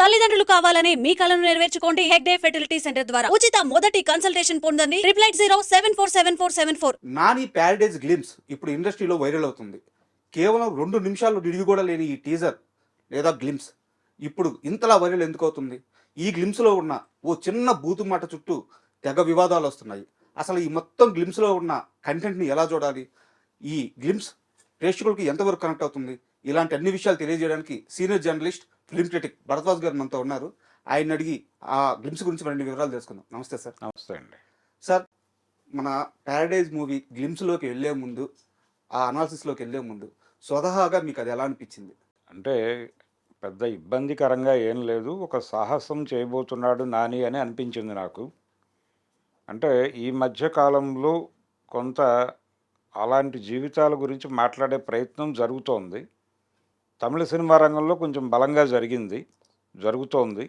తల్లిదండ్రులు కావాలని మీ కలను నెరవేర్చుకోండి. హెగ్డే ఫెర్టిలిటీ సెంటర్ ద్వారా ఉచిత మొదటి కన్సల్టేషన్ పొందండి. 8807447474. నాని ప్యారడైజ్ గ్లిమ్స్ ఇప్పుడు ఇండస్ట్రీలో వైరల్ అవుతుంది. కేవలం 2 నిమిషాలు రివ్యూ కూడా లేని ఈ టీజర్ లేదా గ్లిమ్స్ ఇప్పుడు ఇంతలా వైరల్ ఎందుకు అవుతుంది? ఈ గ్లిమ్స్లో ఉన్న ఓ చిన్న బూతు మాట చుట్టూ తెగ వివాదాలు వస్తున్నాయి. అసలు ఈ మొత్తం గ్లిమ్స్లో ఉన్న కంటెంట్ని ఎలా చూడాలి? ఈ గ్లిమ్స్ ప్రేక్షకులకి ఎంతవరకు కనెక్ట్ అవుతుంది? ఇలాంటి అన్ని విషయాలు తెలియజేయడానికి senior journalist, film critic Bharadwaj గారు మనతో ఉన్నారు. ఆయన అడిగి ఆ గ్లిమ్స్ గురించి మరిన్ని వివరాలు తెలుసుకుందాం. నమస్తే సార్. నమస్తే అండి. సార్, మన ప్యారడైజ్ మూవీ గ్లిమ్స్లోకి వెళ్ళే ముందు, ఆ అనాలిసిస్లోకి వెళ్ళే ముందు స్వతహాగా మీకు అది ఎలా అనిపించింది? అంటే పెద్ద ఇబ్బందికరంగా ఏం లేదు. ఒక సాహసం చేయబోతున్నాడు నాని అని అనిపించింది నాకు. అంటే ఈ మధ్య కాలంలో కొంత అలాంటి జీవితాల గురించి మాట్లాడే ప్రయత్నం జరుగుతోంది. తమిళ సినిమా రంగంలో కొంచెం బలంగా జరుగుతోంది.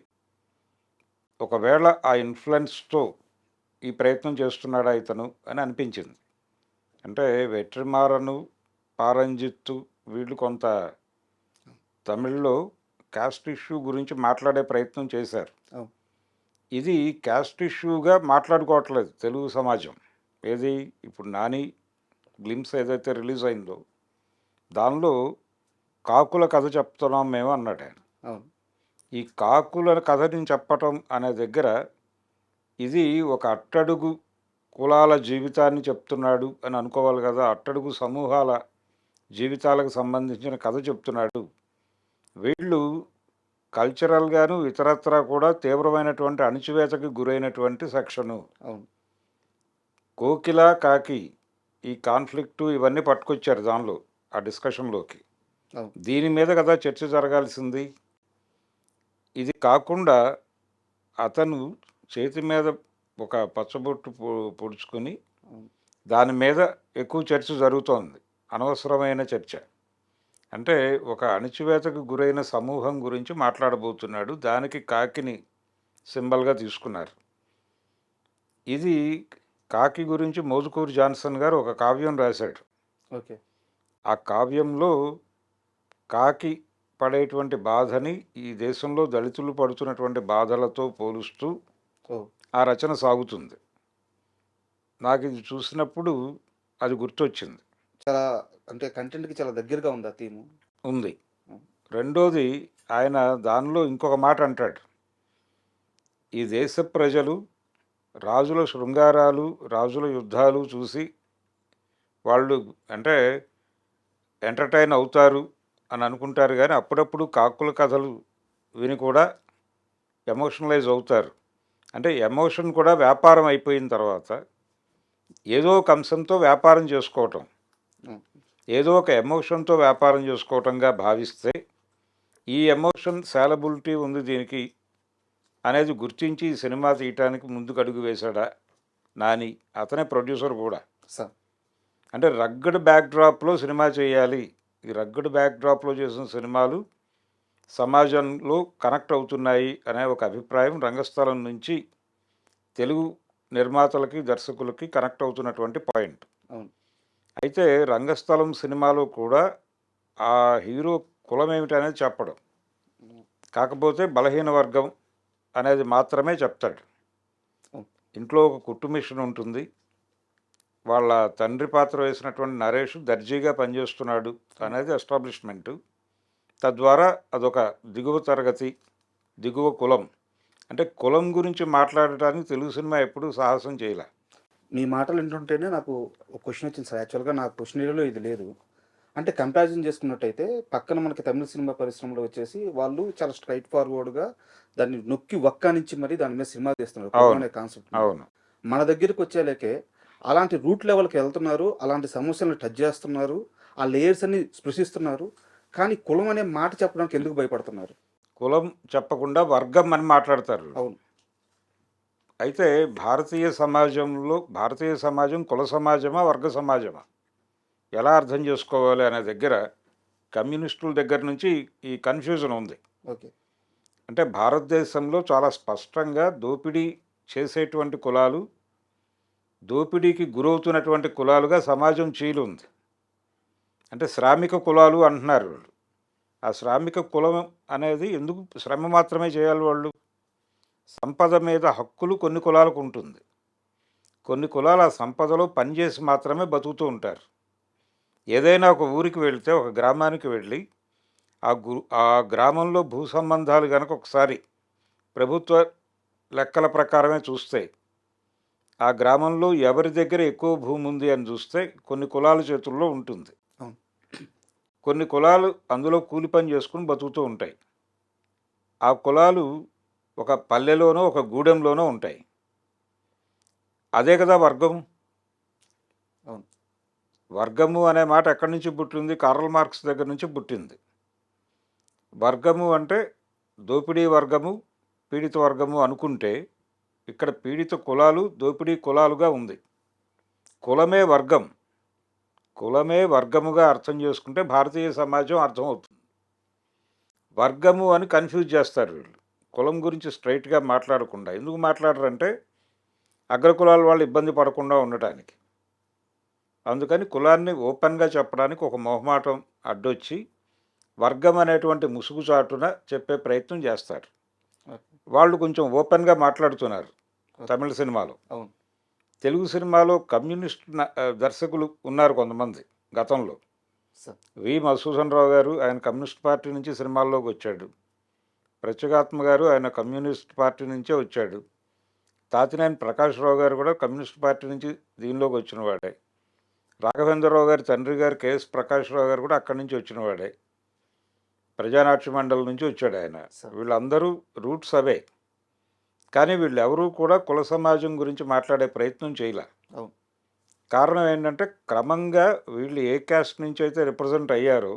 ఒకవేళ ఆ ఇన్ఫ్లుయెన్స్తో ఈ ప్రయత్నం చేస్తున్నాడా ఇతను అని అనిపించింది. అంటే వెట్రిమారను, పారంజిత్తు వీళ్ళు కొంత తమిళ్లో క్యాస్ట్ ఇష్యూ గురించి మాట్లాడే ప్రయత్నం చేశారు. ఇది క్యాస్ట్ ఇష్యూగా మాట్లాడుకోవట్లేదు తెలుగు సమాజం. ఏది ఇప్పుడు నాని గ్లిమ్స్ ఏదైతే రిలీజ్ అయిందో దానిలో కాకుల కథ చెప్తున్నాం మేము అన్నాడు ఆయన. ఈ కాకుల కథని చెప్పటం అనే దగ్గర ఇది ఒక అట్టడుగు కులాల జీవితాన్ని చెప్తున్నాడు అని అనుకోవాలి కదా. అట్టడుగు సమూహాల జీవితాలకు సంబంధించిన కథ చెప్తున్నాడు. వీళ్ళు కల్చరల్గాను ఇతరత్రా కూడా తీవ్రమైనటువంటి అణిచివేతకి గురైనటువంటి సెక్షను. కోకిల కాకి ఈ కాన్ఫ్లిక్టు ఇవన్నీ పట్టుకొచ్చారు దానిలో ఆ డిస్కషన్లోకి. దీని మీద కదా చర్చ జరగాల్సింది. ఇది కాకుండా అతను చేతి మీద ఒక పచ్చబొట్టు పొడుచుకొని దాని మీద ఎక్కువ చర్చ జరుగుతోంది, అనవసరమైన చర్చ. అంటే ఒక అణిచివేతకు గురైన సమూహం గురించి మాట్లాడబోతున్నాడు. దానికి కాకిని సింబల్గా తీసుకున్నారు. ఇది కాకి గురించి మోజుకూరి జాన్సన్ గారు ఒక కావ్యం రాశాడు. ఓకే. ఆ కావ్యంలో కాకి పడేటువంటి బాధని ఈ దేశంలో దళితులు పడుతున్నటువంటి బాధలతో పోలుస్తూ ఆ రచన సాగుతుంది. నాకు ఇది చూసినప్పుడు అది గుర్తొచ్చింది. చాలా అంటే కంటెంట్కి చాలా దగ్గరగా ఉంది ఆ థీము. ఉంది. రెండోది ఆయన దానిలో ఇంకొక మాట అంటాడు. ఈ దేశ ప్రజలు రాజుల శృంగారాలు, రాజుల యుద్ధాలు చూసి వాళ్ళు అంటే ఎంటర్టైన్ అవుతారు అని అనుకుంటారు, కానీ అప్పుడప్పుడు కాకుల కథలు విని కూడా ఎమోషనలైజ్ అవుతారు. అంటే ఎమోషన్ కూడా వ్యాపారం అయిపోయిన తర్వాత ఏదో ఒక అంశంతో వ్యాపారం చేసుకోవటం, ఏదో ఒక ఎమోషన్తో వ్యాపారం చేసుకోవటంగా భావిస్తే ఈ ఎమోషన్ సాలబిలిటీ ఉంది దీనికి అనేది గుర్తించి ఈ సినిమా తీయటానికి ముందుకు అడుగు వేశాడా నాని. అతనే ప్రొడ్యూసర్ కూడా. అంటే రగ్గడ్ బ్యాక్డ్రాప్లో సినిమా చేయాలి. ఈ రగ్గడ్ బ్యాక్డ్రాప్లో చేసిన సినిమాలు సమాజంలో కనెక్ట్ అవుతున్నాయి అనే ఒక అభిప్రాయం రంగస్థలం నుంచి తెలుగు నిర్మాతలకి, దర్శకులకి కనెక్ట్ అవుతున్నటువంటి పాయింట్. అయితే రంగస్థలం సినిమాలో కూడా ఆ హీరో కులం ఏమిటి అనేది చెప్పడం, కాకపోతే బలహీన వర్గం అనేది మాత్రమే చెప్తాడు. ఇంట్లో ఒక కుట్టు మిషన్ ఉంటుంది, వాళ్ళ తండ్రి పాత్ర వేసినటువంటి నరేష్ దర్జీగా పనిచేస్తున్నాడు అనేది ఎస్టాబ్లిష్మెంటు. తద్వారా అదొక దిగువ తరగతి, దిగువ కులం. అంటే కులం గురించి మాట్లాడటానికి తెలుగు సినిమా ఎప్పుడూ సాహసం చేయలే. మీ మాటలు వింటుంటేనే నాకు ఒక క్వశ్చన్ వచ్చింది సార్. యాక్చువల్గా నా క్వశ్చనరీలో ఇది లేదు. అంటే కంపారిజన్ చేసుకున్నట్టయితే పక్కన మనకి తమిళ సినిమా పరిశ్రమలో వచ్చేసి వాళ్ళు చాలా స్ట్రైట్ ఫార్వర్డ్గా దాన్ని నొక్కి ఒక్క నుంచి మరి దాని మీద సినిమా తీస్తున్నారు అనే కాన్సెప్ట్. అవును. మన దగ్గరికి వచ్చేలేకే అలాంటి రూట్ లెవెల్కి వెళ్తున్నారు, అలాంటి సమస్యలను టచ్ చేస్తున్నారు, ఆ లేయర్స్ అన్ని స్పృశిస్తున్నారు. కానీ కులం అనే మాట చెప్పడానికి ఎందుకు భయపడుతున్నారు? కులం చెప్పకుండా వర్గం అని మాట్లాడతారు. అవును. అయితే భారతీయ సమాజం కుల సమాజమా, వర్గ సమాజమా, ఎలా అర్థం చేసుకోవాలి అనే దగ్గర కమ్యూనిస్టుల దగ్గర నుంచి ఈ కన్ఫ్యూజన్ ఉంది. ఓకే. అంటే భారతదేశంలో చాలా స్పష్టంగా దోపిడీ చేసేటువంటి కులాలు, దోపిడీకి గురవుతున్నటువంటి కులాలుగా సమాజం చీలు ఉంది. అంటే శ్రామిక కులాలు అంటున్నారు వాళ్ళు. ఆ శ్రామిక కులం అనేది ఎందుకు శ్రమ మాత్రమే చేయాలి వాళ్ళు? సంపద మీద హక్కులు కొన్ని కులాలకు ఉంటుంది. కొన్ని కులాలు ఆ సంపదలో పనిచేసి మాత్రమే బతుకుతూ ఉంటారు. ఏదైనా ఒక ఊరికి వెళితే, ఒక గ్రామానికి వెళ్ళి ఆ గ్రామంలో భూ సంబంధాలు కనుక ఒకసారి ప్రభుత్వ లెక్కల ప్రకారమే చూస్తే, ఆ గ్రామంలో ఎవరి దగ్గర ఎక్కువ భూమి ఉంది అని చూస్తే కొన్ని కులాల చేతుల్లో ఉంటుంది. అవును. కొన్ని కులాలు అందులో కూలి పని చేసుకుని బతుకుతూ ఉంటాయి. ఆ కులాలు ఒక పల్లెలోనో ఒక గూడెంలోనో ఉంటాయి. అదే కదా వర్గము. అవును. వర్గము అనే మాట ఎక్కడి నుంచి పుట్టింది? కార్ల్ మార్క్స్ దగ్గర నుంచి పుట్టింది. వర్గము అంటే దోపిడీ వర్గము, పీడిత వర్గము అనుకుంటే, ఇక్కడ పీడిత కులాలు, దోపిడీ కులాలుగా ఉంది. కులమే వర్గం. కులమే వర్గముగా అర్థం చేసుకుంటే భారతీయ సమాజం అర్థమవుతుంది. వర్గము అని కన్ఫ్యూజ్ చేస్తారు వీళ్ళు. కులం గురించి స్ట్రైట్గా మాట్లాడకుండా. ఎందుకు మాట్లాడరంటే అగ్రకులాల వాళ్ళు ఇబ్బంది పడకుండా ఉండటానికి. అందుకని కులాన్ని ఓపెన్గా చెప్పడానికి ఒక మొహమాటం అడ్డొచ్చి వర్గం అనేటువంటి ముసుగు చాటున చెప్పే ప్రయత్నం చేస్తారు. వాళ్ళు కొంచెం ఓపెన్గా మాట్లాడుతున్నారు తమిళ సినిమాలో. అవును. తెలుగు సినిమాలో కమ్యూనిస్ట్ దర్శకులు ఉన్నారు కొంతమంది గతంలో. సార్. వి మధుసూదన్ రావు గారు, ఆయన కమ్యూనిస్ట్ పార్టీ నుంచి సినిమాల్లోకి వచ్చాడు. ప్రత్యేగాత్మ గారు ఆయన కమ్యూనిస్ట్ పార్టీ నుంచే వచ్చాడు. తాతినేని ప్రకాశ్రావు గారు కూడా కమ్యూనిస్ట్ పార్టీ నుంచి దీనిలోకి వచ్చిన వాడే. రాఘవేంద్రరావు గారి తండ్రి గారు కేఎస్ ప్రకాశ్రావు గారు కూడా అక్కడి నుంచి వచ్చిన వాడే. ప్రజానాట్య మండలి నుంచి వచ్చాడు ఆయన. వీళ్ళందరూ రూట్స్ అవే. కానీ వీళ్ళు ఎవరూ కూడా కుల సమాజం గురించి మాట్లాడే ప్రయత్నం చేయలే. అవును. కారణం ఏంటంటే క్రమంగా వీళ్ళు ఏ క్యాస్ట్ నుంచి అయితే రిప్రజెంట్ అయ్యారో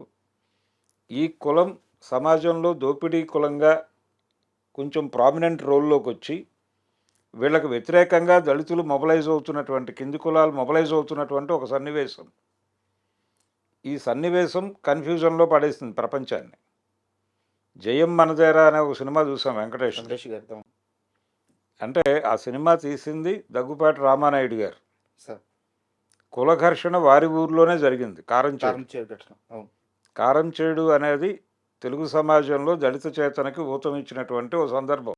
ఈ కులం సమాజంలో దోపిడీ కులంగా కొంచెం ప్రామినెంట్ రోల్లోకి వచ్చి వీళ్ళకి వ్యతిరేకంగా దళితులు మొబలైజ్ అవుతున్నటువంటి, కింది కులాలు మొబలైజ్ అవుతున్నటువంటి ఒక సన్నివేశం. ఈ సన్నివేశం కన్ఫ్యూజన్లో పడేసింది ప్రపంచాన్ని. జయం మనదేరా అనే ఒక సినిమా చూసాం వెంకటేష్ గారు. అంటే ఆ సినిమా తీసింది దగ్గుపాటి రామానాయుడు గారు. సార్. కుల ఘర్షణ వారి ఊర్లోనే జరిగింది. కారంచేడు అనేది తెలుగు సమాజంలో దళిత చేతనకి ఊతమిచ్చినటువంటి ఓ సందర్భం.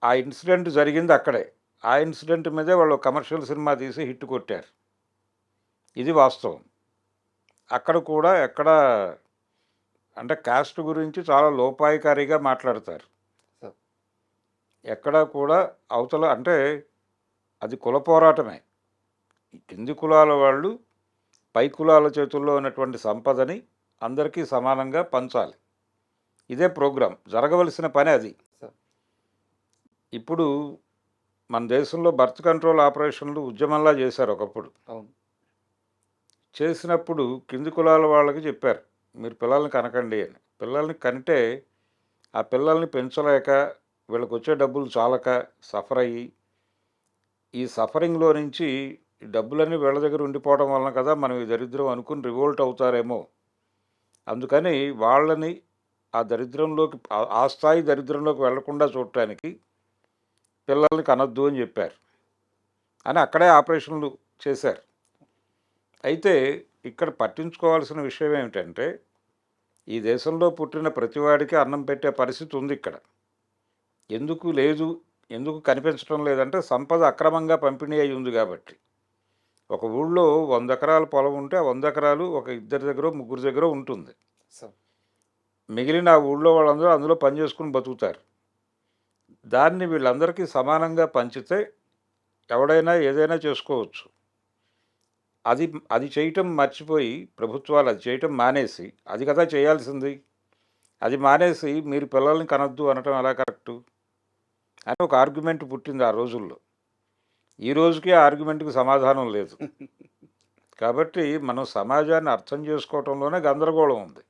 ఆ ఇన్సిడెంట్ జరిగింది అక్కడే. ఆ ఇన్సిడెంట్ మీదే వాళ్ళు కమర్షియల్ సినిమా తీసి హిట్ కొట్టారు. ఇది వాస్తవం. అక్కడ కూడా ఎక్కడ అంటే కాస్ట్ గురించి చాలా లోపాయికారిగా మాట్లాడతారు. ఎక్కడా కూడా అవతల అంటే అది కుల పోరాటమే. కింది కులాల వాళ్ళు పై కులాల చేతుల్లో ఉన్నటువంటి సంపదని అందరికీ సమానంగా పంచాలి. ఇదే ప్రోగ్రాం. జరగవలసిన పని అది. ఇప్పుడు మన దేశంలో బర్త్ కంట్రోల్ ఆపరేషన్లు ఉద్యమంలా చేశారు ఒకప్పుడు. అవును. చేసినప్పుడు కింది కులాల వాళ్ళకి చెప్పారు, మీరు పిల్లల్ని కనకండి అని. పిల్లల్ని కంటే ఆ పిల్లల్ని పెంచలేక వీళ్ళకి వచ్చే డబ్బులు చాలక సఫర్ అయ్యి, ఈ సఫరింగ్లో నుంచి ఈ డబ్బులన్నీ వీళ్ళ దగ్గర ఉండిపోవడం వలన కదా మనం ఈ దరిద్రం అనుకుని రివోల్ట్ అవుతారేమో. అందుకని వాళ్ళని ఆ దరిద్రంలోకి, ఆ స్థాయి దరిద్రంలోకి వెళ్లకుండా చూడటానికి పిల్లల్ని కనొద్దు అని చెప్పారు అని అక్కడే ఆపరేషన్లు చేశారు. అయితే ఇక్కడ పట్టించుకోవాల్సిన విషయం ఏమిటంటే ఈ దేశంలో పుట్టిన ప్రతివాడికి అన్నం పెట్టే పరిస్థితి ఉంది ఇక్కడ. ఎందుకు లేదు, ఎందుకు కనిపించడం లేదంటే సంపద అక్రమంగా పంపిణీ అయి ఉంది కాబట్టి. ఒక ఊళ్ళో 100 ఎకరాల పొలం ఉంటే ఆ 100 ఎకరాలు ఒక ఇద్దరి దగ్గర ముగ్గురు దగ్గర ఉంటుంది. మిగిలిన ఆ ఊళ్ళో వాళ్ళందరూ అందులో పని చేసుకుని బతుకుతారు. దాన్ని వీళ్ళందరికీ సమానంగా పంచితే ఎవడైనా ఏదైనా చేసుకోవచ్చు. అది చేయటం మర్చిపోయి ప్రభుత్వాలు అది చేయటం మానేసి, అది కదా చేయాల్సింది, అది మానేసి మీరు పిల్లల్ని కనొద్దు అనటం ఎలా కరెక్టు అని ఒక ఆర్గ్యుమెంట్ పుట్టింది ఆ రోజుల్లో. ఈ రోజుకి ఆ ఆర్గ్యుమెంట్కి సమాధానం లేదు. కాబట్టి మనం సమాజాన్ని అర్థం చేసుకోవటంలోనే గందరగోళం ఉంది.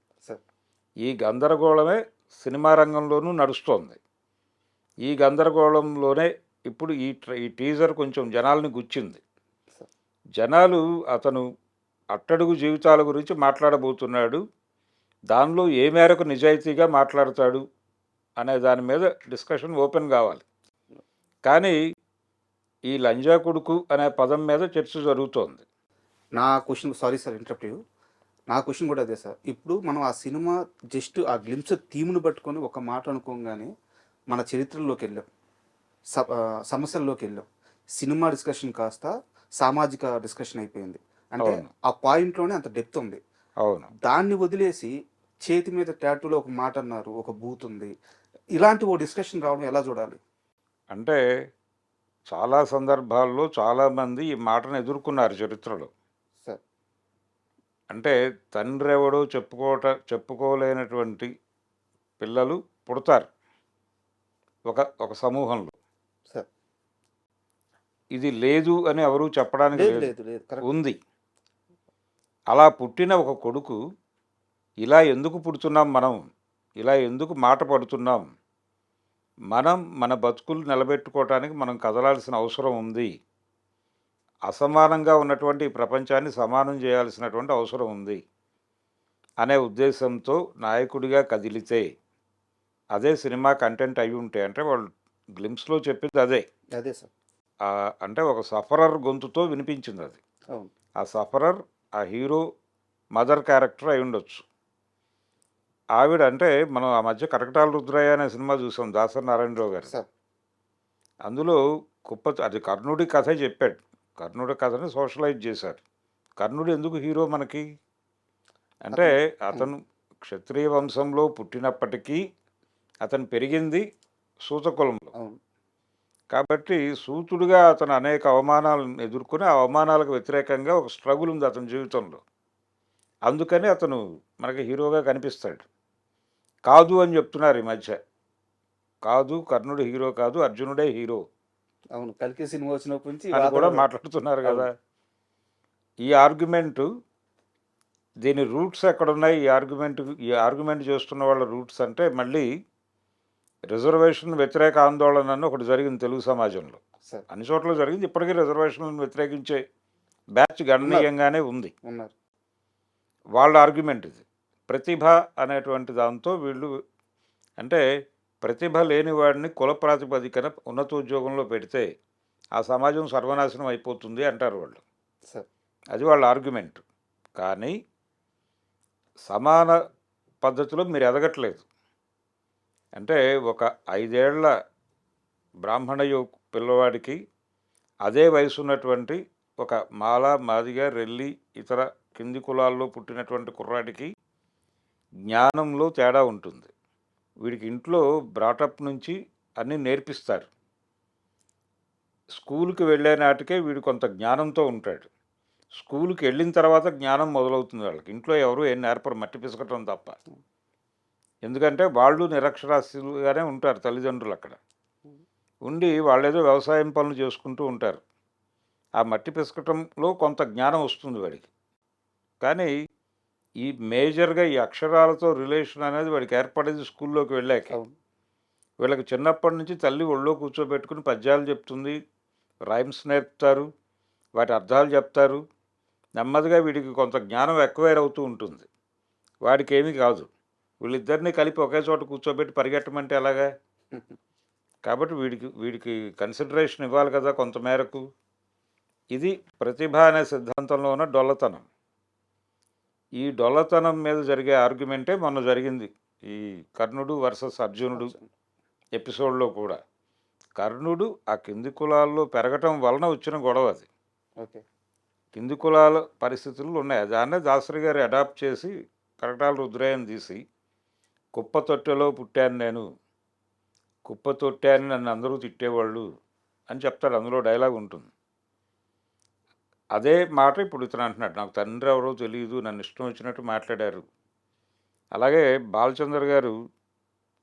ఈ గందరగోళమే సినిమా రంగంలోనూ నడుస్తోంది. ఈ గందరగోళంలోనే ఇప్పుడు ఈ టీజర్ కొంచెం జనాల్ని గుచ్చింది. జనాలు అతను అట్టడుగు జీవితాల గురించి మాట్లాడబోతున్నాడు, దానిలో ఏ మేరకు నిజాయితీగా మాట్లాడతాడు అనే దాని మీద డిస్కషన్ ఓపెన్ కావాలి. కానీ ఈ లంజా కొడుకు అనే పదం మీద చర్చ జరుగుతోంది. నా question, sorry sir interrupt you, నా క్వశ్చన్ కూడా అదే సార్. ఇప్పుడు మనం ఆ సినిమా జస్ట్ ఆ గ్లిమ్స్ థీమ్‌ని పట్టుకొని ఒక మాట అనుకోంగానే మన చరిత్రలోకెళ్ళాం. సమస్యల్లోకెళ్ళాం. సినిమా డిస్కషన్ కాస్త సామాజిక డిస్కషన్ అయిపోయింది. అంటే అవును. ఆ పాయింట్‌లోనే అంత డెప్త్ ఉంది. అవును. దాన్ని వదిలేసి చేతి మీద టాటూలో ఒక మాట అన్నారు. ఒక బూత్ ఉంది. ఇలాంటి ఓ డిస్కషన్ రావడం ఎలా చూడాలి? అంటే చాలా సందర్భాల్లో చాలామంది ఈ మాటను ఎదుర్కొన్నారు చరిత్రలో. సార్. అంటే తండ్రెవడో చెప్పుకోలేనటువంటి పిల్లలు పుడతారు ఒక ఒక సమూహంలో. సార్. ఇది లేదు అని ఎవరూ చెప్పడానికి లేదు, లేదు. లేదు, లేదు. కరెక్ట్. ఉంది. అలా పుట్టిన ఒక కొడుకు ఇలా ఎందుకు పుడుతున్నాం మనం? ఇలా ఎందుకు మాట పడుతున్నాం? మనం మన బతుకులు నిలబెట్టుకోవటానికి మనం కదలాల్సిన అవసరం ఉంది. అసమానంగా ఉన్నటువంటి ఈ ప్రపంచాన్ని సమానం చేయాల్సినటువంటి అవసరం ఉంది అనే ఉద్దేశంతో నాయకుడిగా కదిలితే అదే సినిమా కంటెంట్ అయి ఉంటే, అంటే వాళ్ళు గ్లిమ్స్లో చెప్పింది అదే. అదే సార్. అంటే ఒక సఫరర్ గొంతుతో వినిపించింది అది. అవును. ఆ సఫరర్ ఆ హీరో మదర్ క్యారెక్టర్ అయి ఉండొచ్చు. ఆవిడ అంటే మనం ఆ మధ్య కటకటాల రుద్రయ్య అనే సినిమా చూసాం దాసరి నారాయణరావు గారు. సార్. అందులో అది కర్ణుడి కథే చెప్పాడు. కర్ణుడి కథని సోషలైజ్ చేశారు. కర్ణుడు ఎందుకు హీరో మనకి అంటే అతను క్షత్రియ వంశంలో పుట్టినప్పటికీ అతను పెరిగింది సూతకులంలో. అవును. కాబట్టి సూతుడుగా అతను అనేక అవమానాలను ఎదుర్కొని ఆ అవమానాలకు వ్యతిరేకంగా ఒక స్ట్రగుల్ ఉంది అతని జీవితంలో. అందుకని అతను మనకి హీరోగా కనిపిస్తాడు. కాదు అని చెప్తున్నారు ఈ మధ్య. కాదు, కర్ణుడు హీరో కాదు, అర్జునుడే హీరో అవును. కల్కి సినిమా వచ్చినప్పటి నుంచి అని కూడా వాతావరణం. మాట్లాడుతున్నారు కదా. ఈ ఆర్గ్యుమెంటు దీని రూట్స్ ఎక్కడున్నాయి? ఈ ఆర్గ్యుమెంట్ చేస్తున్న వాళ్ళ రూట్స్ అంటే మళ్ళీ రిజర్వేషన్ వ్యతిరేక ఆందోళన అని ఒకటి జరిగింది తెలుగు సమాజంలో. సార్. అన్ని చోట్ల జరిగింది. ఇప్పటికీ రిజర్వేషన్లను వ్యతిరేకించే బ్యాచ్ గణనీయంగానే ఉంది. ఉన్నారు. వాళ్ళ ఆర్గ్యుమెంట్ ఇది. ప్రతిభ అనేటువంటి దాంతో వీళ్ళు అంటే ప్రతిభ లేని వాడిని కుల ప్రాతిపదికన ఉన్నతోద్యోగంలో పెడితే ఆ సమాజం సర్వనాశనం అయిపోతుంది అంటారు వాళ్ళు. సార్. అది వాళ్ళ ఆర్గ్యుమెంట్. కానీ సమాన పద్ధతిలో మీరు ఎదగట్లేదు. అంటే ఒక 5 ఏళ్ల బ్రాహ్మణ పిల్లవాడికి అదే వయసు ఉన్నటువంటి ఒక మాల, మాదిగ, రెల్లి, ఇతర కింది కులాల్లో పుట్టినటువంటి కుర్రాడికి జ్ఞానంలో తేడా ఉంటుంది. వీడికి ఇంట్లో బ్రాటప్ నుంచి అన్నీ నేర్పిస్తారు. స్కూల్కి వెళ్ళే నాటికే వీడు కొంత జ్ఞానంతో ఉంటాడు. స్కూల్కి వెళ్ళిన తర్వాత జ్ఞానం మొదలవుతుంది వాళ్ళకి. ఇంట్లో ఎవరు ఏం నేర్పరు, మట్టి పిసకటం తప్ప. ఎందుకంటే వాళ్ళు నిరక్షరాస్యులుగానే ఉంటారు తల్లిదండ్రులు అక్కడ ఉండి. వాళ్ళేదో వ్యవసాయం పనులు చేసుకుంటూ ఉంటారు. ఆ మట్టి పిసకటంలో కొంత జ్ఞానం వస్తుంది వాడికి. కానీ ఈ మేజర్గా ఈ అక్షరాలతో రిలేషన్ అనేది వాడికి ఏర్పడేది స్కూల్లోకి వెళ్ళాక. అవును. వీళ్ళకి చిన్నప్పటి నుంచి తల్లి ఒళ్ళో కూర్చోబెట్టుకుని పద్యాలు చెప్తుంది, రైమ్స్ నేర్పుతారు, వాటి అర్థాలు చెప్తారు. నెమ్మదిగా వీడికి కొంత జ్ఞానం ఎక్వైర్ అవుతూ ఉంటుంది. వాడికి ఏమీ కాదు. వీళ్ళిద్దరినీ కలిపి ఒకే చోట కూర్చోబెట్టి పరిగెట్టమంటే ఎలాగా? కాబట్టి వీడికి కన్సిడరేషన్ ఇవ్వాలి కదా కొంత మేరకు. ఇది ప్రతిభ అనే సిద్ధాంతంలో ఉన్న డొల్లతనం. ఈ డొల్లతనం మీద జరిగే ఆర్గ్యుమెంటే మొన్న జరిగింది ఈ కర్ణుడు వర్సెస్ అర్జునుడు ఎపిసోడ్లో కూడా. కర్ణుడు ఆ కింది కులాల్లో పెరగటం వలన వచ్చిన గొడవ అది. ఓకే. కింది కులాల పరిస్థితులు ఉన్నాయి. దాన్నే దాసరి గారు అడాప్ట్ చేసి కరటాల రుద్రయ్యని తీసి కుప్ప తొట్టెలో పుట్టాను నేను, కుప్ప తొట్టె అని నన్ను అందరూ తిట్టేవాళ్ళు అని చెప్తాడు. అందులో డైలాగ్ ఉంటుంది. అదే మాట ఇప్పుడు ఇతను అంటున్నాడు, నాకు తండ్రి ఎవరో తెలియదు, నన్ను ఇష్టం వచ్చినట్టు మాట్లాడారు. అలాగే బాలచంద్ర గారు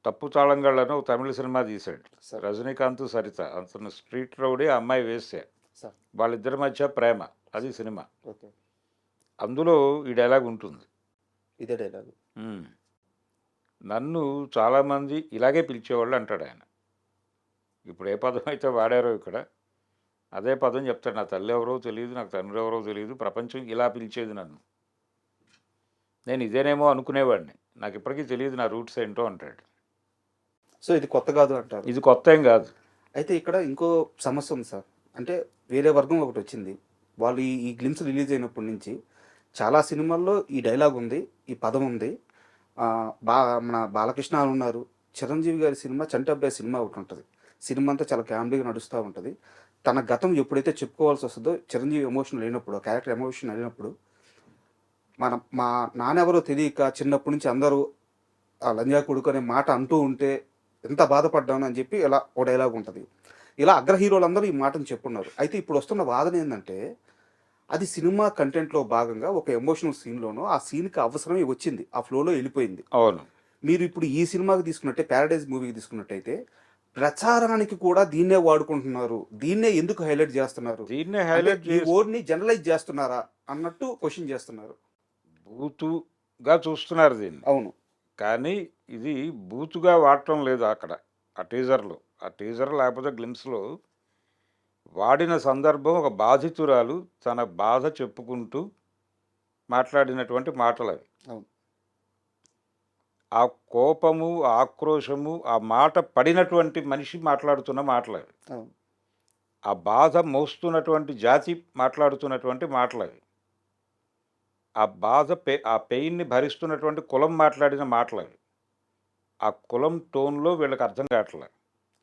తప్పు తాళంగాళ్ళని ఒక తమిళ సినిమా తీశాడు. రజనీకాంత్, సరిత. అతను స్ట్రీట్ రౌడీ, అమ్మాయి వేసే, వాళ్ళిద్దరి మధ్య ప్రేమ, అది సినిమా. ఓకే. అందులో ఈ డైలాగ్ ఉంటుంది. ఇదే డైలాగ్. నన్ను చాలామంది ఇలాగే పిలిచేవాళ్ళు అంటాడు ఆయన. ఇప్పుడు ఏ పదం అయితే వాడారో ఇక్కడ అదే పదం చెప్తాడు. నా తల్లి ఎవరో తెలియదు, నాకు తండ్రి ఎవరో తెలియదు, ప్రపంచం ఇలా పిలిచేది నన్ను, నేను ఇదేనేమో అనుకునేవాడిని, నాకు ఇప్పటికీ తెలియదు నా రూట్స్ ఏంటో అంటాడు. సో ఇది కొత్త కాదు అంటారు. ఇది కొత్త ఏం కాదు. అయితే ఇక్కడ ఇంకో సమస్య ఉంది సార్. అంటే వేరే వర్గం ఒకటి వచ్చింది. వాళ్ళు ఈ గ్లిమ్స్ రిలీజ్ అయినప్పటి నుంచి చాలా సినిమాల్లో ఈ డైలాగ్ ఉంది, ఈ పదం ఉంది. మన బాలకృష్ణ అని ఉన్నారు. చిరంజీవి గారి సినిమా 'చంటి అబ్బాయి' సినిమా ఒకటి ఉంటుంది. సినిమా అంతా చాలా కామెడీగా నడుస్తూ ఉంటుంది. తన గతం ఎప్పుడైతే చెప్పుకోవాల్సి వస్తుందో, చిరంజీవి ఎమోషన్ అయినప్పుడు, క్యారెక్టర్ ఎమోషన్ అయినప్పుడు, మా నాన్నెవరో తెలియక చిన్నప్పటి నుంచి అందరూ ఆ లంజా కొడుకు అనే మాట అంటూ ఉంటే ఎంత బాధపడ్డాను అని చెప్పి ఇలా ఒక డైలాగ్ ఉంటుంది. ఇలా అగ్ర హీరోలందరూ ఈ మాటను చెప్పున్నారు. అయితే ఇప్పుడు వస్తున్న వాదన ఏంటంటే, అది సినిమా కంటెంట్లో భాగంగా ఒక ఎమోషనల్ సీన్లోనో ఆ సీన్కి అవసరమే వచ్చింది, ఆ ఫ్లోలో వెళ్ళిపోయింది. అవును. మీరు ఇప్పుడు ఈ సినిమాకి తీసుకున్నట్టే, ప్యారడైజ్ మూవీకి తీసుకున్నట్టయితే ప్రచారానికి కూడా దీన్నే వాడుకుంటున్నారు. దీన్నే ఎందుకు హైలైట్ చేస్తున్నారు? దీన్నే అంటే హైలైట్ ఈ వర్డ్ని జనరలైజ్ చేస్తున్నారా అన్నట్టు క్వశ్చన్ చేస్తున్నారు. బూతుగా చూస్తున్నారు దీన్ని. అవును. కానీ ఇది బూతుగా వాడటం లేదు అక్కడ ఆ టీజర్లో. ఆ టీజర్ లేకపోతే గ్లిమ్స్లో వాడిన సందర్భం ఒక బాధితురాలు తన బాధ చెప్పుకుంటూ మాట్లాడినటువంటి మాటలు అవి. అవును. ఆ కోపము, ఆక్రోశము, ఆ మాట పడినటువంటి మనిషి మాట్లాడుతున్న మాటలు అవి. అవును. ఆ బాధ మోస్తున్నటువంటి జాతి మాట్లాడుతున్నటువంటి మాటలు అవి. ఆ బాధ ఆ పెయిన్ని భరిస్తున్నటువంటి కులం మాట్లాడిన మాటలు అవి. ఆ కులం టోన్లో వీళ్ళకి అర్థం కావట్లే.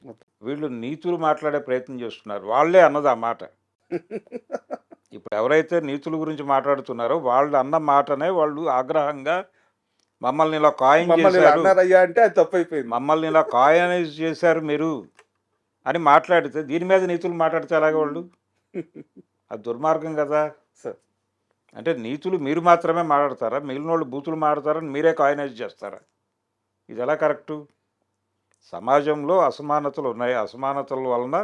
ఓకే. వీళ్ళు నీతులు మాట్లాడే ప్రయత్నం చేస్తున్నారు. వాళ్ళే అన్నది ఆ మాట. ఇప్పుడు ఎవరైతే నీతుల గురించి మాట్లాడుతున్నారో వాళ్ళు అన్న మాటనే వాళ్ళు ఆగ్రహంగా మమ్మల్ని ఇలా కాయిన్ మమ్మల్ని ఇలా చేశారు, అన్నారయ్యా అంటే అది తప్పైపోయింది. మమ్మల్ని ఇలా కాయినైజ్ చేశారు మీరు అని మాట్లాడితే దీని మీద నీతులు మాట్లాడితే ఎలాగ వాళ్ళు? అది దుర్మార్గం కదా. సార్, అంటే నీతులు మీరు మాత్రమే మాట్లాడతారా? మిగిలిన వాళ్ళు బూతులు మాట్లాడతారని మీరే కాయినైజ్ చేస్తారా? ఇది ఎలా కరెక్టు? సమాజంలో అసమానతలు ఉన్నాయి. అసమానతల వలన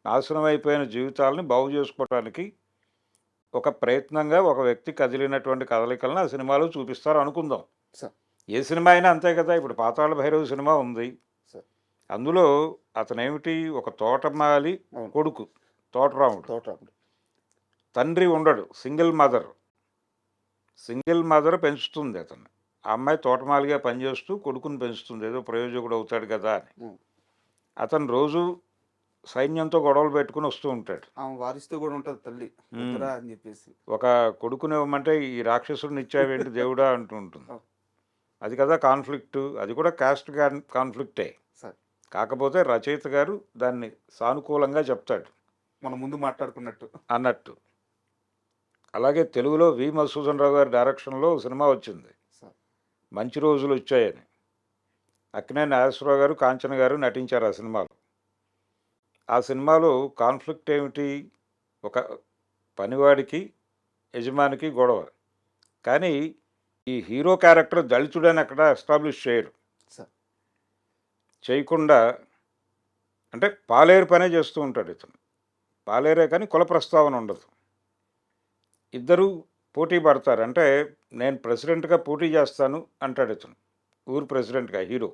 నాశనం అయిపోయిన జీవితాలని బాగు చేసుకోవడానికి ఒక ప్రయత్నంగా ఒక వ్యక్తి కదిలినటువంటి కదలికలను ఆ సినిమాలో చూపిస్తారు అనుకుందాం. సార్, ఏ సినిమా అయినా అంతే కదా. ఇప్పుడు పాతాళ భైరవ సినిమా ఉంది. సార్. అందులో అతనేమిటి, ఒక తోటమాలి అవును. కొడుకు తోటరాముడు. తోటరాముడు. తండ్రి ఉండడు, సింగిల్ మదర్ పెంచుతుంది అతను. ఆ అమ్మాయి తోటమాలిగా పనిచేస్తూ కొడుకుని పెంచుతుంది, ఏదో ప్రయోజకుడు అవుతాడు కదా అని. అతను రోజు సైన్యంతో గొడవలు పెట్టుకుని వస్తూ ఉంటాడు. ఆమె వారిస్తూ కూడా ఉంటుంది తల్లి వద్దురా అని చెప్పేసి. ఒక కొడుకుని ఇవ్వమంటే ఈ రాక్షసుడిని ఇచ్చావేంటి దేవుడా అంటూ ఉంటుంది. అది కదా కాన్ఫ్లిక్ట్. అది కూడా కాస్ట్ కాన్ఫ్లిక్టే. సార్, కాకపోతే రచయిత గారు దాన్ని సానుకూలంగా చెప్తాడు మనం ముందు మాట్లాడుకున్నట్టు. అన్నట్టు. అలాగే తెలుగులో వి మధుసూదన్ రావు గారి డైరెక్షన్లో సినిమా వచ్చింది, సార్. మంచి రోజులు వచ్చాయని. అక్కినేని నాగేశ్వరరావు గారు, కాంచన గారు నటించారు ఆ సినిమాలో. ఆ సినిమాలో కాన్ఫ్లిక్ట్ ఏమిటి, ఒక పనివాడికి యజమానికి గొడవ. కానీ ఈ హీరో క్యారెక్టర్ దళితుడని అక్కడ ఎస్టాబ్లిష్ చేయరు. సార్, చేయకుండా అంటే పాలేరు పనే చేస్తూ ఉంటాడు ఇతను. పాలేరే కానీ కుల ప్రస్తావన ఉండదు. ఇద్దరు పోటీ పడతారు. అంటే నేను ప్రెసిడెంట్గా పోటీ చేస్తాను అంటాడు ఇతను, ఊరు ప్రెసిడెంట్గా హీరో.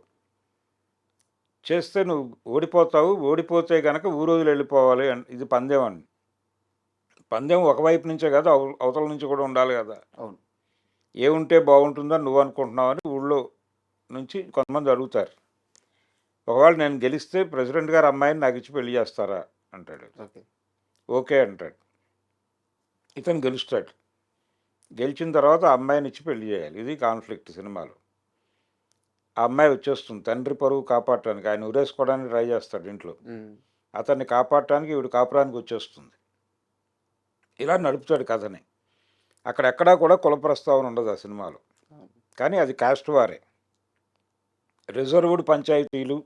చేస్తే నువ్వు ఓడిపోతావు, ఓడిపోతే కనుక ఊరు వదిలి వెళ్ళిపోవాలి అని. ఇది పందెం అని. పందెం ఒకవైపు నుంచే కాదు, అవతల నుంచి కూడా ఉండాలి కదా. అవును. ఏముంటే బాగుంటుందని నువ్వు అనుకుంటున్నావు అని ఊళ్ళో నుంచి కొంతమంది అడుగుతారు. ఒకవేళ నేను గెలిస్తే ప్రెసిడెంట్ గారు అమ్మాయిని నాకు ఇచ్చి పెళ్లి చేస్తారా అంటాడు. ఓకే. ఓకే అంటాడు. ఇతను గెలుస్తాడు. గెలిచిన తర్వాత ఆ అమ్మాయిని ఇచ్చి పెళ్లి చేయాలి. ఇది కాన్ఫ్లిక్ట్ సినిమాలో. ఆ అమ్మాయి వచ్చేస్తుంది తండ్రి పరువు కాపాడటానికి. ఆయన ఉరేసుకోవడానికి ట్రై చేస్తాడు ఇంట్లో. అతన్ని కాపాడటానికి ఈవిడ కాపురానికి వచ్చేస్తుంది. ఇలా నడుపుతాడు కథని. అక్కడెక్కడా కూడా కుల ప్రస్తావన ఉండదు ఆ సినిమాలో. కానీ అది కాస్ట్ వారే. రిజర్వ్డ్ పంచాయతీలు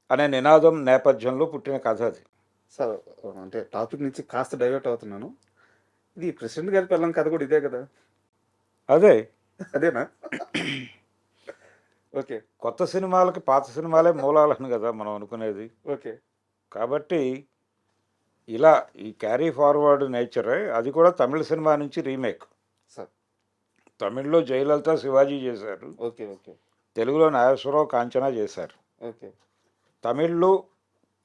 అనే నినాదం నేపథ్యంలో పుట్టిన కథ అది. సార్, అంటే టాపిక్ నుంచి కాస్త డైవర్ట్ అవుతున్నాను. ఇది ప్రెసిడెంట్ గారి పిల్లం కథ కూడా ఇదే కదా? అదే. అదేనా? ఓకే. కొత్త సినిమాలకి పాత సినిమాలే మూలాలను కదా మనం అనుకునేది. ఓకే. కాబట్టి ఇలా ఈ క్యారీ ఫార్వర్డ్ నేచరే. అది కూడా తమిళ సినిమా నుంచి రీమేక్. సార్, తమిళ్లో జయలలిత శివాజీ చేశారు. ఓకే. ఓకే. తెలుగులో నాగేశ్వరరావు కాంచనా చేశారు. ఓకే. తమిళ్లో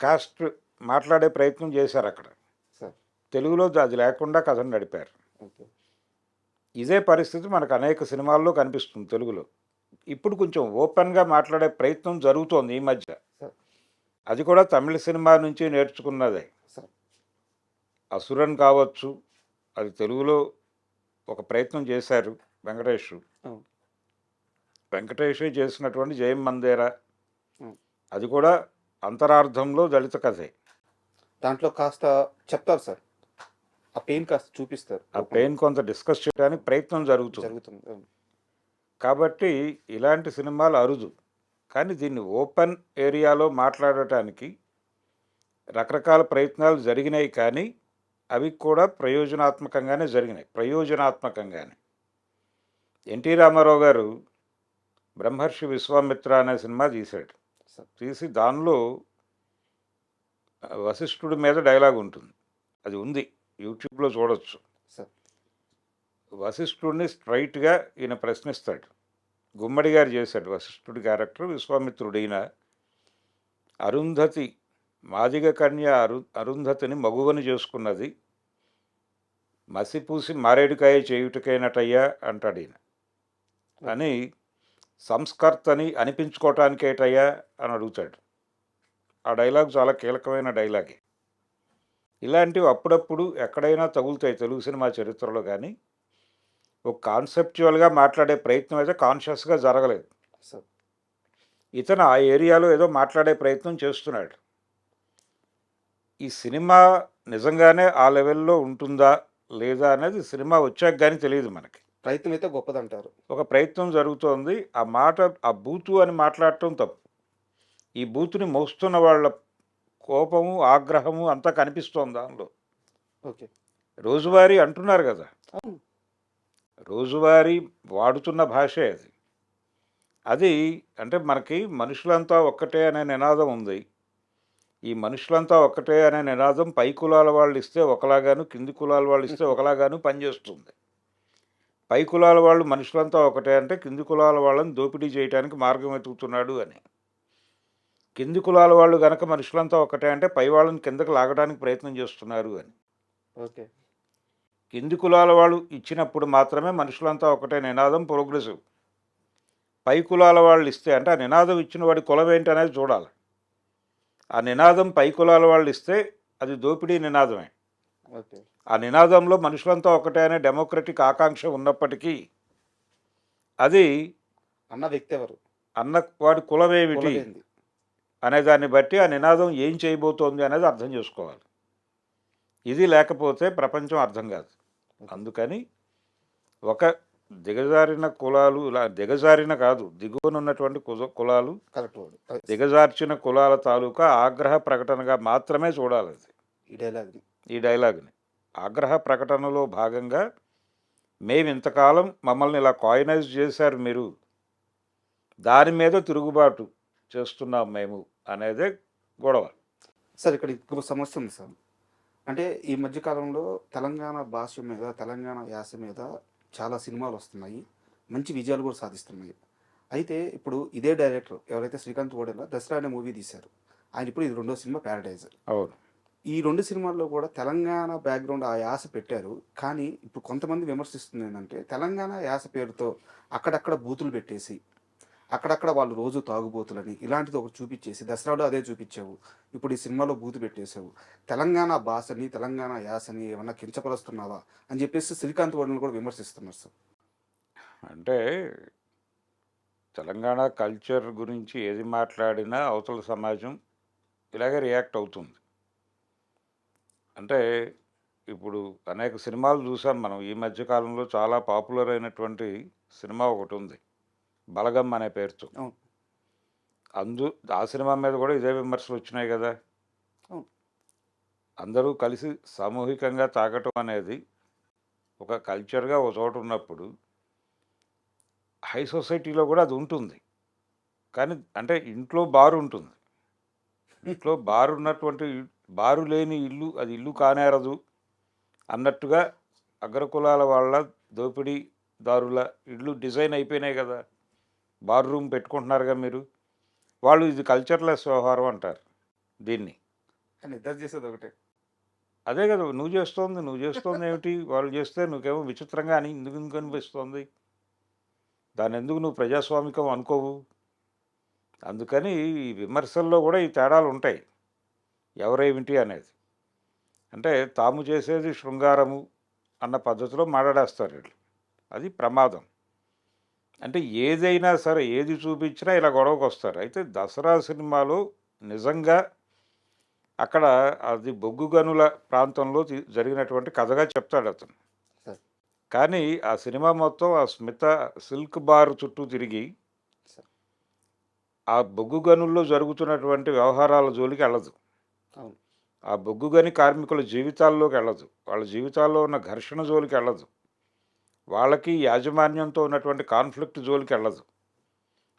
కాస్ట్ మాట్లాడే ప్రయత్నం చేశారు అక్కడ. సార్, తెలుగులో అది లేకుండా కథను నడిపారు. ఓకే. ఇదే పరిస్థితి మనకు అనేక సినిమాల్లో కనిపిస్తుంది తెలుగులో. ఇప్పుడు కొంచెం ఓపెన్గా మాట్లాడే ప్రయత్నం జరుగుతోంది ఈ మధ్య. సార్, అది కూడా తమిళ సినిమా నుంచి నేర్చుకున్నదే. సార్. అసురన్ కావచ్చు, అది తెలుగులో ఒక ప్రయత్నం చేశారు వెంకటేష్. అవును. వెంకటేషే చేసినటువంటి జయం మందేరా, అవును. అది కూడా అంతరార్థంలో దళిత కథే. దాంట్లో కాస్త చెప్తారు సార్, ఆ పెయిన్ కాస్త చూపిస్తారు. ఆ పెయిన్ కొంత డిస్కస్ చేయడానికి ప్రయత్నం జరుగుతుంది. జరుగుతుంది. అవును. కాబట్టి ఇలాంటి సినిమాలు అరుదు. కానీ దీన్ని ఓపెన్ ఏరియాలో మాట్లాడటానికి రకరకాల ప్రయత్నాలు జరిగినాయి, కానీ అవి కూడా ప్రయోజనాత్మకంగానే. ఎన్టీ రామారావు గారు బ్రహ్మర్షి విశ్వామిత్ర అనే సినిమా తీశాడు. సార్. తీసి దానిలో వశిష్ఠుడి మీద డైలాగ్ ఉంటుంది, అది ఉంది, యూట్యూబ్లో చూడొచ్చు. సార్. వశిష్ఠుడిని స్ట్రైట్గా ఈయన ప్రశ్నిస్తాడు. గుమ్మడి గారు చేశాడు వశిష్ఠుడి క్యారెక్టర్. విశ్వామిత్రుడైన అరుంధతి, మాదిగ కన్య అరుంధతిని మగువని చేసుకున్నది, మసిపూసి మారేడుకాయ చేయుటకైనటయ్యా అంటాడు ఈయన. అని సంస్కర్తని అనిపించుకోవటానికేటయ్యా అని అడుగుతాడు. ఆ డైలాగ్ చాలా కీలకమైన డైలాగే. ఇలాంటివి అప్పుడప్పుడు ఎక్కడైనా తగులుతాయి తెలుగు సినిమా చరిత్రలో, కానీ ఒక కాన్సెప్చువల్గా మాట్లాడే ప్రయత్నం అయితే కాన్షియస్గా జరగలేదు. సార్. ఇతను ఆ ఏరియాలో ఏదో మాట్లాడే ప్రయత్నం చేస్తున్నాడు. ఈ సినిమా నిజంగానే ఆ లెవెల్లో ఉంటుందా లేదా అనేది సినిమా వచ్చాక కానీ తెలియదు మనకి. ప్రయత్నం అయితే గొప్పదంటారు. ఒక ప్రయత్నం జరుగుతోంది. ఆ మాట, ఆ బూతు అని మాట్లాడటం తప్పు. ఈ బూతుని మోస్తున్న వాళ్ళ కోపము, ఆగ్రహము అంతా కనిపిస్తోంది దానిలో. ఓకే. రోజువారీ అంటున్నారు కదా, అవును. రోజువారీ వాడుతున్న భాషే అది. అది అంటే మనకి మనుషులంతా ఒక్కటే అనే నినాదం ఉంది. ఈ మనుషులంతా ఒక్కటే అనే నినాదం పై కులాల వాళ్ళు ఇస్తే ఒకలాగాను, కింది కులాల వాళ్ళు ఇస్తే ఒకలాగాను పనిచేస్తుంది. పై కులాల వాళ్ళు మనుషులంతా ఒకటే అంటే కింది కులాల వాళ్ళని దోపిడీ చేయడానికి మార్గం వెతుకుతున్నాడు అని. కింది కులాల వాళ్ళు గనక మనుషులంతా ఒకటే అంటే పై వాళ్ళని కిందకు లాగడానికి ప్రయత్నం చేస్తున్నారు అని. ఓకే. కింది కులాల వాళ్ళు ఇచ్చినప్పుడు మాత్రమే మనుషులంతా ఒకటే నినాదం ప్రోగ్రెసివ్. పై కులాల వాళ్ళు ఇస్తే అంటే ఆ నినాదం ఇచ్చిన వాడి కులం ఏంటి అనేది చూడాలి. ఆ నినాదం పై కులాల వాళ్ళు ఇస్తే అది దోపిడీ నినాదమే. ఓకే. ఆ నినాదంలో మనుషులంతా ఒకటే అనే డెమోక్రటిక్ ఆకాంక్ష ఉన్నప్పటికీ అది అన్న వ్యక్తి ఎవరు, అన్న వాడి కులమేమిటి కులమేంది? అనే దాన్ని బట్టి ఆ నినాదం ఏం చేయబోతోంది అనేది అర్థం చేసుకోవాలి. ఇది లేకపోతే ప్రపంచం అర్థం కాదు. అందుకని ఒక దిగజారిన కులాలు, ఇలా దిగజారిన కాదు, దిగువనున్నటువంటి కులాలు, కరెక్ట్ వర్డ్. దిగజార్చిన కులాల తాలూకా ఆగ్రహ ప్రకటనగా మాత్రమే చూడాలి అది. ఈ డైలాగ్ని ఆగ్రహ ప్రకటనలో భాగంగా మేము ఇంతకాలం మమ్మల్ని ఇలా కాయినైజ్ చేశారు మీరు, దాని మీద తిరుగుబాటు చేస్తున్నాం మేము అనేదే గొడవ. సార్, ఇక్కడ ఇంకొక సమస్య ఉంది సార్. అంటే ఈ మధ్యకాలంలో తెలంగాణ భాష మీద, తెలంగాణ యాస మీద చాలా సినిమాలు వస్తున్నాయి, మంచి విజయాలు కూడా సాధిస్తున్నాయి. అయితే ఇప్పుడు ఇదే డైరెక్టర్ ఎవరైతే శ్రీకాంత్ ఓడెలా దసరా అనే మూవీ తీశారు, ఆయన ఇప్పుడు ఇది 2వ సినిమా ప్యారడైజ్. అవును. ఈ 2 సినిమాల్లో కూడా తెలంగాణ బ్యాక్గ్రౌండ్ ఆ యాస పెట్టారు. కానీ ఇప్పుడు కొంతమంది విమర్శిస్తుంది ఏంటంటే తెలంగాణ యాస పేరుతో అక్కడక్కడ బూతులు పెట్టేసి, అక్కడక్కడ వాళ్ళు రోజు తాగుబోతులని ఇలాంటిది ఒకటి చూపించేసి, దసరాలో అదే చూపించావు, ఇప్పుడు ఈ సినిమాలో బూతు పెట్టేశావు, తెలంగాణ భాషని, తెలంగాణ యాసని ఏమన్నా కించపరుస్తున్నావా అని చెప్పేసి శ్రీకాంత్ ఓడెలను కూడా విమర్శిస్తున్నారు సార్. అంటే తెలంగాణ కల్చర్ గురించి ఏది మాట్లాడినా అవతల సమాజం ఇలాగే రియాక్ట్ అవుతుంది. అంటే ఇప్పుడు అనేక సినిమాలు చూసాం మనం ఈ మధ్యకాలంలో. చాలా పాపులర్ అయినటువంటి సినిమా ఒకటి ఉంది, బలగం అనే పేరుతో. అవును. ఆ సినిమా మీద కూడా ఇదే విమర్శలు వచ్చినాయి కదా. అవును. అందరూ కలిసి సామూహికంగా తాగటం అనేది ఒక కల్చర్గా ఒక చోట ఉన్నప్పుడు హై సొసైటీలో కూడా అది ఉంటుంది. కానీ అంటే ఇంట్లో బారు ఉంటుంది, ఇంట్లో బారు ఉన్నటువంటి బారు లేని ఇల్లు అది ఇల్లు కానేరదు అన్నట్టుగా అగ్రకులాల వాళ్ళ దోపిడీదారుల ఇళ్ళు డిజైన్ అయిపోయినాయి కదా. బార్ రూమ్ పెట్టుకుంటున్నారుగా మీరు. వాళ్ళు ఇది కల్చర్లెస్ వ్యవహారం అంటారు దీన్ని. కానీ ఇద్దరు చేసేది ఒకటే. అదే కదా నువ్వు చేస్తోంది ఏమిటి, వాళ్ళు చేస్తే నువ్వేమో విచిత్రంగా అని ఎందుకు అనిపిస్తోంది, దాన్ని ఎందుకు నువ్వు ప్రజాస్వామికం అనుకోవు. అందుకని ఈ విమర్శల్లో కూడా ఈ తేడాలు ఉంటాయి, ఎవరేమిటి అనేది. అంటే తాము చేసేది శృంగారము అన్న పద్ధతిలో మాట్లాడేస్తారు వీళ్ళు. అది ప్రమాదం. అంటే ఏదైనా సరే ఏది చూపించినా ఇలా గొడవకు వస్తారు. అయితే దసరా సినిమాలో నిజంగా అక్కడ అది బొగ్గు గనుల ప్రాంతంలో జరిగినటువంటి కథగా చెప్తాడు అతను. సార్ కానీ ఆ సినిమా మొత్తం ఆ స్మిత సిల్క్ బార్ చుట్టూ తిరిగి సార్ ఆ బొగ్గు గనుల్లో జరుగుతున్నటువంటి వ్యవహారాల జోలికి వెళ్ళదు. అవును. ఆ బొగ్గు గని కార్మికుల జీవితాల్లోకి వెళ్ళదు. వాళ్ళ జీవితాల్లో ఉన్న ఘర్షణ జోలికి వెళ్ళదు. వాళ్ళకి యాజమాన్యంతో ఉన్నటువంటి కాన్ఫ్లిక్ట్ జోలికి వెళ్ళదు.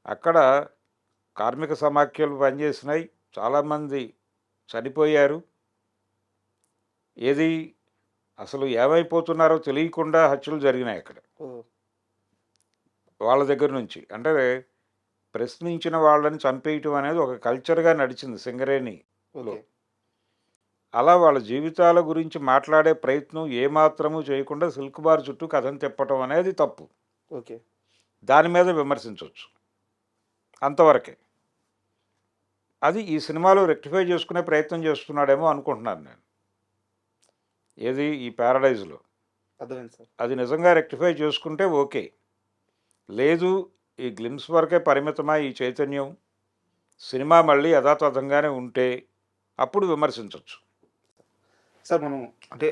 అక్కడ కార్మిక సమాఖ్యలు పనిచేసినాయి, చాలామంది చనిపోయారు. ఏది అసలు ఏమైపోతున్నారో తెలియకుండా హత్యలు జరిగినాయి అక్కడ ఓ, వాళ్ళ దగ్గర నుంచి. అంటే ప్రశ్నించిన వాళ్ళని చంపేయటం అనేది ఒక కల్చర్గా నడిచింది సింగరేణిలో. ఓకే. అలా వాళ్ళ జీవితాల గురించి మాట్లాడే ప్రయత్నం ఏమాత్రము చేయకుండా సిల్క్ బార్ చుట్టూ కథను తిప్పటం అనేది తప్పు. ఓకే. దాని మీద విమర్శించవచ్చు, అంతవరకే. అది ఈ సినిమాలో రెక్టిఫై చేసుకునే ప్రయత్నం చేస్తున్నాడేమో అనుకుంటున్నాను నేను. ఏది ఈ ప్యారడైజ్లో అర్థమైంది సార్. అది నిజంగా రెక్టిఫై చేసుకుంటే ఓకే. లేదు ఈ గ్లిమ్స్ వరకే పరిమితమై ఈ చైతన్యం, సినిమా మళ్ళీ యథాతథంగానే ఉంటే అప్పుడు విమర్శించవచ్చు. సార్ మనం అంటే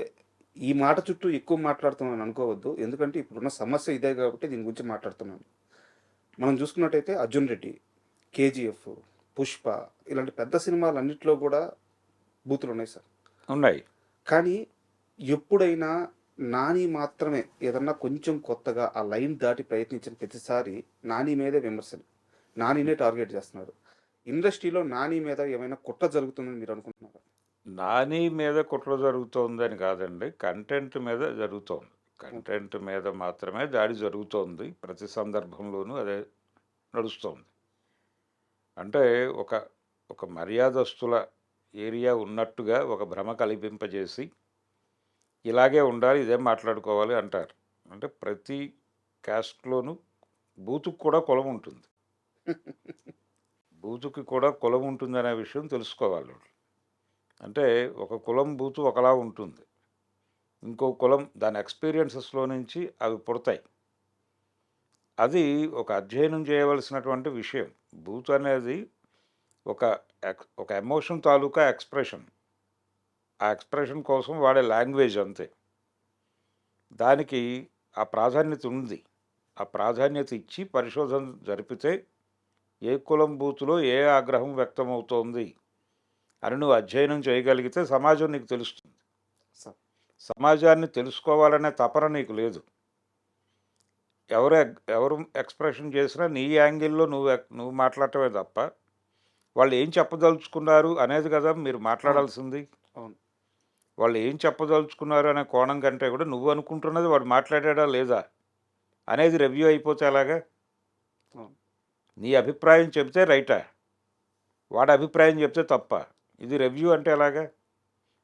ఈ మాట చుట్టూ ఎక్కువ మాట్లాడుతున్నాను అనుకోవద్దు, ఎందుకంటే ఇప్పుడున్న సమస్య ఇదే కాబట్టి దీని గురించి మాట్లాడుతున్నాను. మనం చూసుకున్నట్టయితే అర్జున్ రెడ్డి, కేజీఎఫ్, పుష్ప ఇలాంటి పెద్ద సినిమాలన్నింటిలో కూడా బూతులు ఉన్నాయి సార్. ఉన్నాయి. కానీ ఎప్పుడైనా నాని మాత్రమే ఏదన్నా కొంచెం కొత్తగా ఆ లైన్ దాటి ప్రయత్నించిన ప్రతిసారి నాని మీదే విమర్శలు, నానినే టార్గెట్ చేస్తున్నారు. ఇండస్ట్రీలో నాని మీద ఏమైనా కుట్ర జరుగుతుందని మీరు అనుకుంటున్నారా? నాని మీద కుట్ర జరుగుతోందని కాదండి, కంటెంట్ మీద జరుగుతోంది. కంటెంట్ మీద మాత్రమే దాడి జరుగుతోంది. ప్రతి సందర్భంలోనూ అదే నడుస్తోంది. అంటే ఒక ఒక మర్యాదస్తుల ఏరియా ఉన్నట్టుగా ఒక భ్రమ కల్పింపజేసి ఇలాగే ఉండాలి, ఇదేం మాట్లాడుకోవాలి అంటారు. అంటే ప్రతి క్యాస్ట్లోనూ బూతుకు కూడా కులం ఉంటుంది. బూతుకి కూడా కులం ఉంటుందనే విషయం తెలుసుకోవాలి. అంటే ఒక కులం బూతు ఒకలా ఉంటుంది, ఇంకో కులం దాని ఎక్స్పీరియన్సెస్లో నుంచి అవి పుడతాయి. అది ఒక అధ్యయనం చేయవలసినటువంటి విషయం. బూత్ అనేది ఒక ఒక ఎమోషన్ తాలూకా ఎక్స్ప్రెషన్. ఆ ఎక్స్ప్రెషన్ కోసం వాడే లాంగ్వేజ్ అంతే. దానికి ఆ ప్రాధాన్యత ఉంది. ఆ ప్రాధాన్యత ఇచ్చి పరిశోధన జరిపితే ఏ కులం బూతులో ఏ ఆగ్రహం వ్యక్తమవుతోంది అని నువ్వు అధ్యయనం చేయగలిగితే సమాజం నీకు తెలుస్తుంది. సార్ సమాజాన్ని తెలుసుకోవాలనే తపన నీకు లేదు. ఎవరు ఎక్స్ప్రెషన్ చేసినా నీ యాంగిల్లో నువ్వు మాట్లాడటమే తప్ప వాళ్ళు ఏం చెప్పదలుచుకున్నారు అనేది కదా మీరు మాట్లాడాల్సింది. అవును. వాళ్ళు ఏం చెప్పదలుచుకున్నారు అనే కోణం కంటే కూడా నువ్వు అనుకుంటున్నది వాడు మాట్లాడాడా లేదా అనేది రివ్యూ అయిపోతే ఎలాగా? అవును. నీ అభిప్రాయం చెబితే రైటా, వాడి అభిప్రాయం చెప్తే తప్ప, ఇది రివ్యూ అంటే ఎలాగా?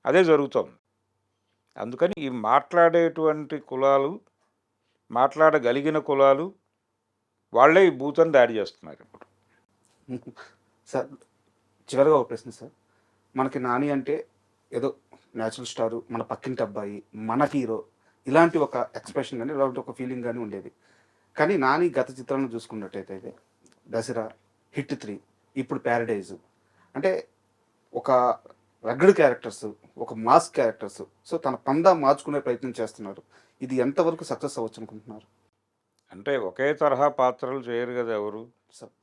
అదే జరుగుతుంది. అందుకని ఈ మాట్లాడేటువంటి కులాలు, మాట్లాడగలిగిన కులాలు వాళ్ళే ఈ బూతని దాడి చేస్తున్నారు ఇప్పుడు. సార్ చివరిగా ఒక ప్రశ్న సార్. మనకి నాని అంటే ఏదో న్యాచురల్ స్టారు, మన పక్కింటి అబ్బాయి, మన హీరో, ఇలాంటి ఒక ఎక్స్ప్రెషన్ కానీ ఇలాంటి ఒక ఫీలింగ్ కానీ ఉండేది. కానీ నాని గత చిత్రాలను చూసుకున్నట్టయితే దసరా, హిట్ 3, ఇప్పుడు ప్యారడైజ్, అంటే ఒక రగ్గడ్ క్యారెక్టర్స్, ఒక మాస్ క్యారెక్టర్స్, సో తన పందా మార్చుకునే ప్రయత్నం చేస్తున్నారు. ఇది ఎంతవరకు సక్సెస్ అవ్వచ్చు అనుకుంటున్నారు? అంటే ఒకే తరహా పాత్రలు చేయరు కదా ఎవరు. సార్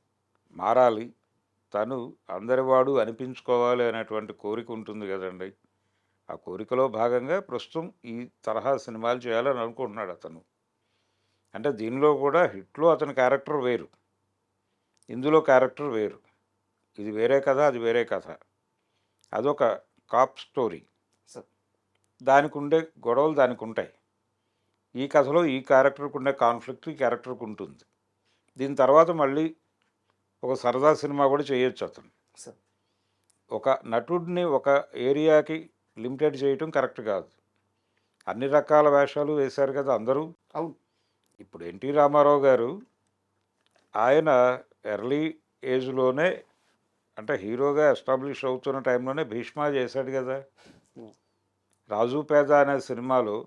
మారాలి, తను అందరివాడు అనిపించుకోవాలి అనేటువంటి కోరిక ఉంటుంది కదండి. ఆ కోరికలో భాగంగా ప్రస్తుతం ఈ తరహా సినిమాలు చేయాలని అనుకుంటున్నాడు అతను. అంటే దీనిలో కూడా హిట్లో అతని క్యారెక్టర్ వేరు, ఇందులో క్యారెక్టర్ వేరు. ఇది వేరే కథ, అది వేరే కథ. అదొక కాప్ స్టోరీ, సార్ దానికి ఉండే గొడవలు దానికి ఉంటాయి. ఈ కథలో ఈ క్యారెక్టర్కి ఉండే కాన్ఫ్లిక్ట్ ఈ క్యారెక్టర్కి ఉంటుంది. దీని తర్వాత మళ్ళీ ఒక సరదా సినిమా కూడా చేయొచ్చు అతను. సార్ ఒక నటుడిని ఒక ఏరియాకి లిమిటెడ్ చేయటం కరెక్ట్ కాదు. అన్ని రకాల వేషాలు వేశారు కదా అందరూ. అవును. ఇప్పుడు ఎన్టీ రామారావు గారు ఆయన ఎర్లీ ఏజ్లోనే, అంటే హీరోగా ఎస్టాబ్లిష్ అవుతున్న టైంలోనే భీష్మ చేశాడు కదా. రాజు పేద అనే సినిమాలో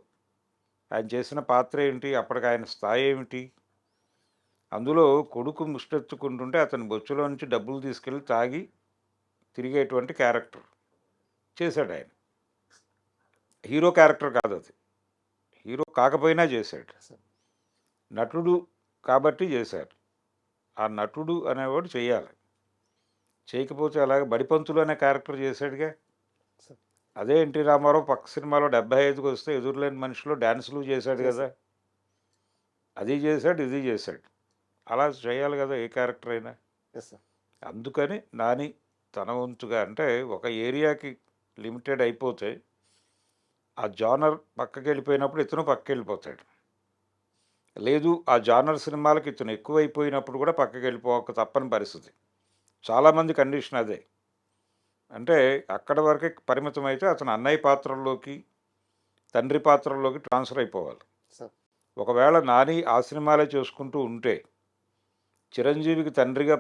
ఆయన చేసిన పాత్ర ఏంటి, అప్పటికి ఆయన స్థాయి ఏమిటి, అందులో కొడుకు ముష్టెత్తుకుంటుంటే అతని బొచ్చులో నుంచి డబ్బులు తీసుకెళ్ళి తాగి తిరిగేటువంటి క్యారెక్టర్ చేశాడు ఆయన. హీరో క్యారెక్టర్ కాదు అది, హీరో కాకపోయినా చేశాడు, నటుడు కాబట్టి చేశారు. ఆ నటుడు అనేవాడు చేయాలి, చేయకపోతే అలాగే బడిపంతులు అనే క్యారెక్టర్ చేశాడుగా. అదే ఎన్టీ రామారావు పక్క సినిమాలో 75కి వస్తే ఎదురులేని మనిషిలో డ్యాన్సులు చేశాడు కదా, అది చేశాడు ఇది చేశాడు. అలా చేయాలి కదా ఏ క్యారెక్టర్ అయినా. అందుకని నాని తన వంతుగా, అంటే ఒక ఏరియాకి లిమిటెడ్ అయిపోతే ఆ జానర్ పక్కకి వెళ్ళిపోయినప్పుడు ఇతను పక్కకి వెళ్ళిపోతాడు. లేదు ఆ జానర్ సినిమాలకు ఇతను ఎక్కువైపోయినప్పుడు కూడా పక్కకి వెళ్ళిపోక తప్పని పరిస్థితి. చాలామంది కండిషన్ అదే. అంటే అక్కడ వరకే పరిమితం అయితే అతను అన్నయ్య పాత్రల్లోకి తండ్రి పాత్రల్లోకి ట్రాన్స్ఫర్ అయిపోవాలి. ఒకవేళ నాని ఆ సినిమాలే చేసుకుంటూ ఉంటే చిరంజీవికి తండ్రిగా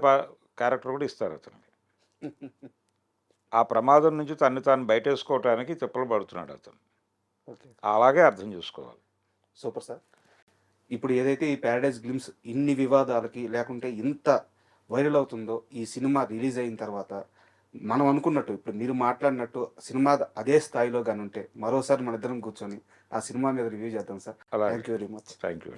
క్యారెక్టర్ కూడా ఇస్తారు అతనికి. ఆ ప్రమాదం నుంచి తను తాను బయటేసుకోవటానికి తిప్పలు పడుతున్నాడు అతను. అలాగే అర్థం చేసుకోవాలి. Super sir. ఇప్పుడు ఏదైతే ఈ ప్యారడైజ్ గ్లిమ్స్ ఇన్ని వివాదాలకి లేకుంటే ఇంత వైరల్ అవుతుందో, ఈ సినిమా రిలీజ్ అయిన తర్వాత మనం అనుకున్నట్టు ఇప్పుడు మీరు మాట్లాడినట్టు సినిమా అదే స్థాయిలో కానీ ఉంటే మరోసారి మన ఇద్దరం కూర్చొని ఆ సినిమా మీద రివ్యూ చేద్దాం సార్. అలాగే. Thank you very much. Thank you.